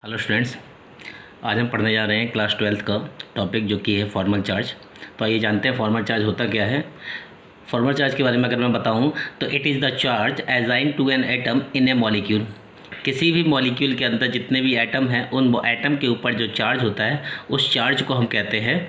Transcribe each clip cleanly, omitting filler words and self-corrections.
Hello students, आज हम पढ़ने जा रहे हैं क्लास 12th का टॉपिक जो कि है फॉर्मल चार्ज। तो आइए जानते हैं फॉर्मल चार्ज होता क्या है। फॉर्मल चार्ज के बारे में अगर मैं बताऊं तो it is the charge assigned to an atom in a molecule. किसी भी मॉलिक्यूल के अंदर जितने भी एटम हैं उन एटम के ऊपर जो चार्ज होता है उस चार्ज को हम कहते हैं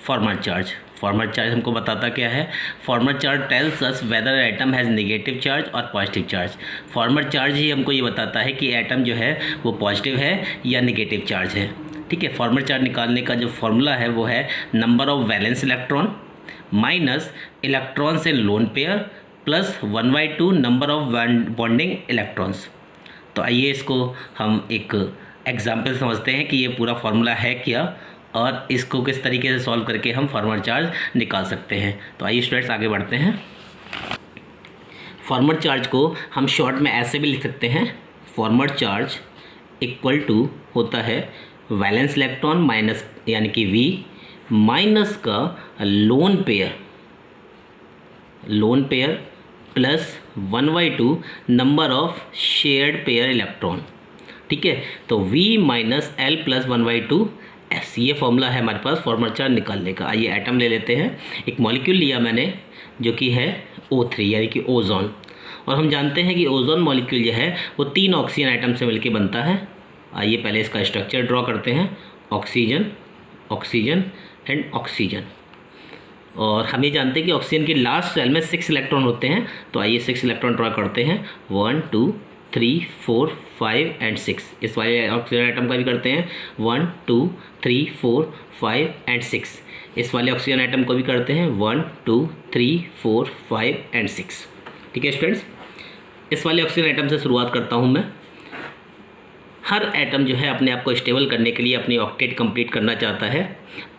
फॉर्मल चार्ज। फॉर्मल चार्ज हमको बताता क्या है। Formal charge tells us whether atom has negative charge और पॉजिटिव चार्ज। फॉर्मल चार्ज ही हमको ये बताता है कि एटम जो है वो पॉजिटिव है या नेगेटिव चार्ज है। ठीक है, फॉर्मल चार्ज निकालने का जो फॉर्मूला है वो है number of valence electron minus electrons in loan pair plus 1/2 number of bonding electrons. तो आइए इसको हम एक एग्जाम्पल समझते हैं कि ये पूरा फार्मूला है क्या और इसको किस तरीके से सॉल्व करके हम फॉर्मल चार्ज निकाल सकते हैं। तो आइए स्टूडेंट्स आगे बढ़ते हैं। फॉर्मल चार्ज को हम शॉर्ट में ऐसे भी लिख सकते हैं, फॉर्मल चार्ज इक्वल टू होता है वैलेंस इलेक्ट्रॉन माइनस यानी कि V माइनस का lone pair plus 1/2 number of shared pair electron. ठीक है, तो V minus L plus 1/2 S, ये फॉर्मूला है हमारे पास फॉर्मल चार्ज निकालने का। आइए एटम ले लेते हैं। एक मॉलिक्यूल लिया मैंने जो कि है O3 यानी कि ओजोन, और हम जानते हैं कि ओजोन मॉलिक्यूल जो है वो 3 ऑक्सीजन आइटम से मिलकर बनता है। आइए पहले इसका स्ट्रक्चर ड्रॉ करते हैं, ऑक्सीजन ऑक्सीजन एंड ऑक्सीजन। और हम ये जानते हैं कि ऑक्सीजन की लास्ट सेल में 6 इलेक्ट्रॉन होते हैं। तो आइए 6 इलेक्ट्रॉन ड्रॉ करते हैं, 1 2 3 4 5 एंड 6। इस वाले ऑक्सीजन आइटम का भी करते हैं 1 2 3 4 5 एंड 6। इस वाले ऑक्सीजन आइटम को भी करते हैं 1 2 3 4 5 एंड 6। ठीक है स्टूडेंट्स, इस वाले ऑक्सीजन आइटम से शुरुआत करता हूँ मैं। हर एटम जो है अपने आप को स्टेबल करने के लिए अपनी ऑक्टेट कंप्लीट करना चाहता है,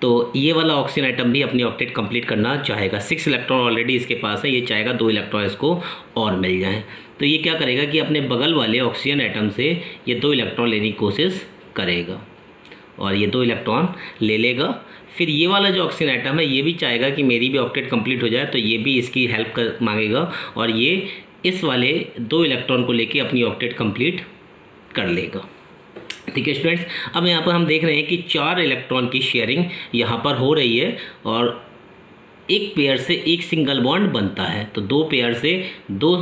तो ये वाला ऑक्सीजन आइटम भी अपनी ऑक्टेट कंप्लीट करना चाहेगा। 6 इलेक्ट्रॉन ऑलरेडी इसके पास है, ये चाहेगा 2 इलेक्ट्रॉन इसको और मिल जाए। तो ये क्या करेगा कि अपने बगल वाले ऑक्सीजन आइटम से ये 2 इलेक्ट्रॉन लेने की कोशिश करेगा और ये 2 इलेक्ट्रॉन ले लेगा। फिर ये वाला जो ऑक्सीजन आइटम है ये भी चाहेगा कि मेरी भी ऑक्टेट कंप्लीट हो जाए, तो ये भी इसकी हेल्प कर मांगेगा और ये इस वाले 2 इलेक्ट्रॉन को लेके अपनी ऑक्टेट कंप्लीट कर लेगा। ठीक है स्टूडेंट्स, अब यहाँ पर हम देख रहे हैं कि 4 इलेक्ट्रॉन की शेयरिंग यहाँ पर हो रही है और एक पेयर से एक सिंगल बॉन्ड बनता है, तो 2 पेयर से 2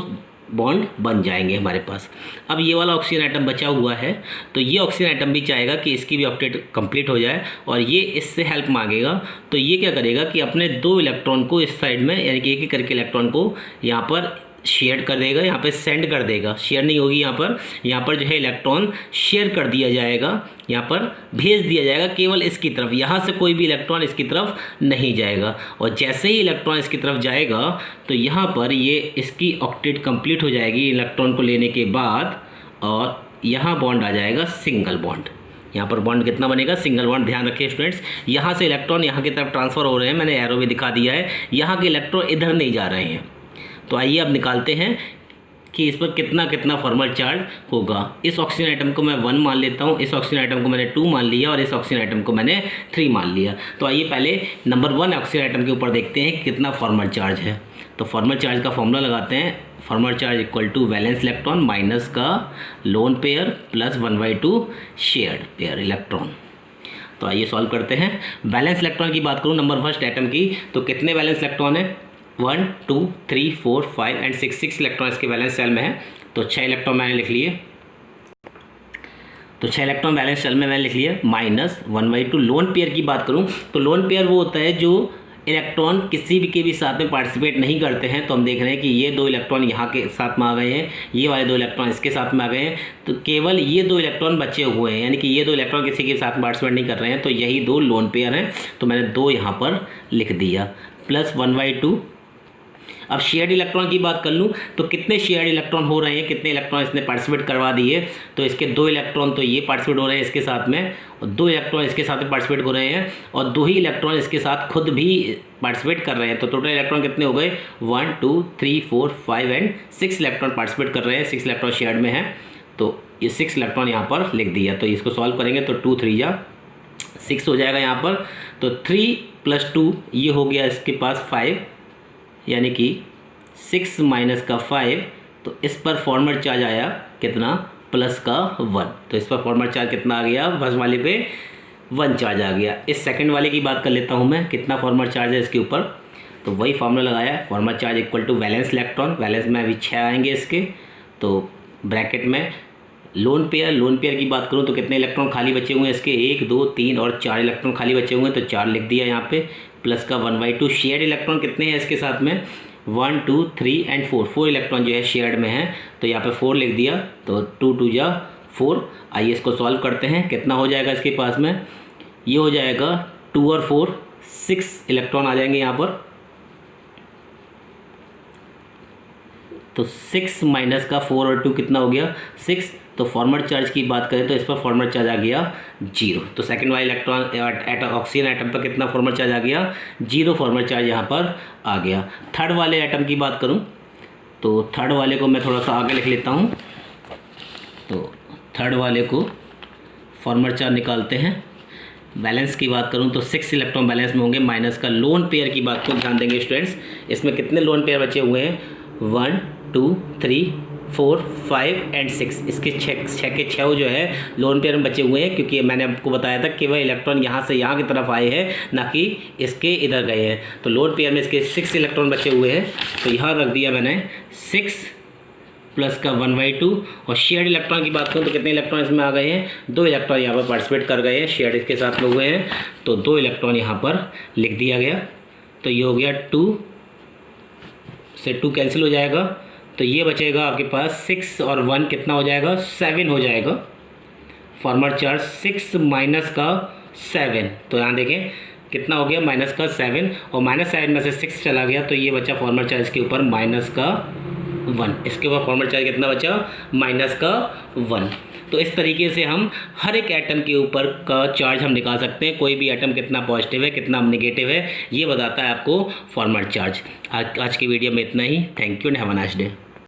बॉन्ड बन जाएंगे हमारे पास। अब ये वाला ऑक्सीजन आइटम बचा हुआ है, तो ये ऑक्सीजन आइटम भी चाहेगा कि इसकी भी ऑक्टेट कंप्लीट हो जाए और ये इससे हेल्प मांगेगा। तो ये क्या करेगा कि अपने 2 इलेक्ट्रॉन को इस साइड में यानी कि एक करके इलेक्ट्रॉन को यहाँ पर शेयर कर देगा, यहाँ पे सेंड कर देगा। शेयर नहीं होगी यहाँ पर जो है इलेक्ट्रॉन शेयर कर दिया जाएगा, यहाँ पर भेज दिया जाएगा केवल इसकी तरफ। यहाँ से कोई भी इलेक्ट्रॉन इसकी तरफ नहीं जाएगा और जैसे ही इलेक्ट्रॉन इसकी तरफ जाएगा तो यहाँ पर ये इसकी ऑक्टेट कंप्लीट हो जाएगी इलेक्ट्रॉन को लेने के बाद, और यहाँ बॉन्ड आ जाएगा सिंगल बॉन्ड। यहाँ पर बॉन्ड कितना बनेगा, सिंगल बॉन्ड। ध्यान रखिए स्टूडेंट्स, यहाँ से इलेक्ट्रॉन यहाँ की तरफ ट्रांसफ़र हो रहे हैं, मैंने एरो भी दिखा दिया है। यहाँ के इलेक्ट्रॉन इधर नहीं जा रहे हैं। तो आइए अब निकालते हैं कि इस पर कितना कितना फॉर्मल चार्ज होगा। इस ऑक्सीजन आइटम को मैं 1 मान लेता हूँ, इस ऑक्सीजन आइटम को मैंने 2 मान लिया और इस ऑक्सीजन आइटम को मैंने 3 मान लिया। तो आइए पहले नंबर 1 ऑक्सीजन आइटम के ऊपर देखते हैं कि कितना फॉर्मल चार्ज है। तो फॉर्मल चार्ज का फॉर्मूला लगाते हैं, formal charge equal to valence electron minus का lone pair plus 1/2 shared pair electron. तो आइए सॉल्व करते हैं। बैलेंस इलेक्ट्रॉन की बात करूँ नंबर फर्स्ट एटम की, तो कितने बैलेंस इलेक्ट्रॉन है, 1 2 3 4 5 एंड 6 इलेक्ट्रॉन इसके बैलेंस सेल में है। तो 6 इलेक्ट्रॉन मैंने लिख लिए, तो 6 इलेक्ट्रॉन बैलेंस सेल में मैंने लिख लिया। माइनस 1/2 लोन पेयर की बात करूं तो लोन पेयर वो होता है जो इलेक्ट्रॉन किसी भी के भी साथ में पार्टिसिपेट नहीं करते हैं। तो हम देख रहे हैं कि ये 2 इलेक्ट्रॉन यहाँ के साथ में आ गए हैं, ये वाले 2 इलेक्ट्रॉन इसके साथ में आ गए हैं, तो केवल ये 2 इलेक्ट्रॉन बचे हुए हैं, यानी कि ये 2 इलेक्ट्रॉन किसी के साथ पार्टिसिपेट नहीं कर रहे हैं। तो यही 2 लोन पेयर हैं, तो मैंने 2 यहाँ पर लिख दिया प्लस 1/2। अब शेयर्ड इलेक्ट्रॉन की बात कर लूँ तो कितने शेयर्ड इलेक्ट्रॉन हो रहे हैं, कितने इलेक्ट्रॉन इसने पार्टिसिपेट करवा दिए। तो इसके 2 इलेक्ट्रॉन तो ये पार्टिसिपेट हो रहे हैं इसके साथ में, और 2 इलेक्ट्रॉन इसके साथ में पार्टिसिपेट हो रहे हैं, और 2 ही इलेक्ट्रॉन इसके साथ खुद भी पार्टिसिपेट कर रहे हैं। तो टोटल इलेक्ट्रॉन कितने हो गए, 1 2 3 4 5 एंड 6 इलेक्ट्रॉन पार्टिसिपेट कर रहे हैं। 6 इलेक्ट्रॉन शेयर्ड में है, तो ये 6 इलेक्ट्रॉन यहाँ पर लिख दिया। तो इसको सॉल्व करेंगे तो 2 3 जा 6 हो जाएगा यहाँ पर। तो 3 + 2 ये हो गया इसके पास 5, यानी कि 6 - का 5, तो इस पर फॉर्मल चार्ज आया कितना, प्लस का 1। तो इस पर फॉर्मल चार्ज कितना आ गया, फर्स्ट वाले पे 1 चार्ज आ गया। इस सेकंड वाले की बात कर लेता हूँ मैं, कितना फॉर्मल चार्ज है इसके ऊपर। तो वही फार्मूला लगाया, formal charge equal to valence electron, valence में अभी 6 आएंगे इसके, तो ब्रैकेट में लोन पेयर की बात करूँ तो कितने इलेक्ट्रॉन खाली बचे हुए हैं इसके, 1 2 3 और 4 इलेक्ट्रॉन खाली बचे हुए हैं, तो 4 लिख दिया यहाँ पे, प्लस का 1/2। शेयर्ड इलेक्ट्रॉन कितने हैं इसके साथ में, 1 2 3 एंड 4 इलेक्ट्रॉन जो है शेयर्ड में है, तो यहाँ पे 4 लिख दिया, तो 2 2 जा 4। आइए इसको सॉल्व करते हैं, कितना हो जाएगा इसके पास में, ये हो जाएगा 2 और 4 6 इलेक्ट्रॉन आ जाएंगे यहाँ पर। तो 6 माइनस का 4 और 2 कितना हो गया 6। तो फॉर्मल चार्ज की बात करें तो इस पर फॉर्मल चार्ज आ गया 0। तो सेकंड वाले इलेक्ट्रॉन ऑक्सीजन एटम पर कितना फॉर्मल चार्ज आ गया, 0 फॉर्मल चार्ज यहाँ पर आ गया। थर्ड वाले एटम की बात करूँ तो थर्ड वाले को मैं थोड़ा सा आगे लिख लेता हूँ। तो थर्ड वाले को फॉर्मल चार्ज निकालते हैं। बैलेंस की बात करूं तो 6 इलेक्ट्रॉन बैलेंस में होंगे, माइनस का लोन पेयर की बात को ध्यान देंगे स्टूडेंट्स। इसमें कितने लोन पेयर बचे हुए हैं, 1 2 3 4 5 एंड 6। इसके 6 के 6 जो है लोन पेयर में बचे हुए हैं, क्योंकि मैंने आपको बताया था केवल इलेक्ट्रॉन यहाँ से यहाँ की तरफ आए हैं, ना कि इसके इधर गए हैं। तो लोन पेयर में इसके 6 इलेक्ट्रॉन बचे हुए हैं, तो यहाँ रख दिया मैंने 6 प्लस का 1/2। और शेयर्ड इलेक्ट्रॉन की बात करूँ तो कितने इलेक्ट्रॉन इसमें आ गए हैं, 2 इलेक्ट्रॉन यहाँ पर पार्टिसिपेट कर गए हैं, शेयर्ड इसके साथ में हुए हैं, तो 2 इलेक्ट्रॉन यहाँ पर लिख दिया गया। तो ये हो गया 2 से 2 कैंसिल हो जाएगा, तो ये बचेगा आपके पास 6 और 1 कितना हो जाएगा, 7 हो जाएगा। फॉर्मल चार्ज 6 माइनस का 7, तो यहाँ देखें कितना हो गया, माइनस का 7, और -7 में से 6 चला गया, तो ये बचा फॉर्मल चार्ज के ऊपर माइनस का 1। इसके ऊपर फॉर्मल चार्ज कितना बचा, माइनस का 1। तो इस तरीके से हम हर एक एटम के ऊपर का चार्ज हम निकाल सकते हैं। कोई भी एटम कितना पॉजिटिव है कितना नेगेटिव है, ये बताता है आपको फॉर्मल चार्ज। आज की वीडियो में इतना ही। Thank you and have a nice day.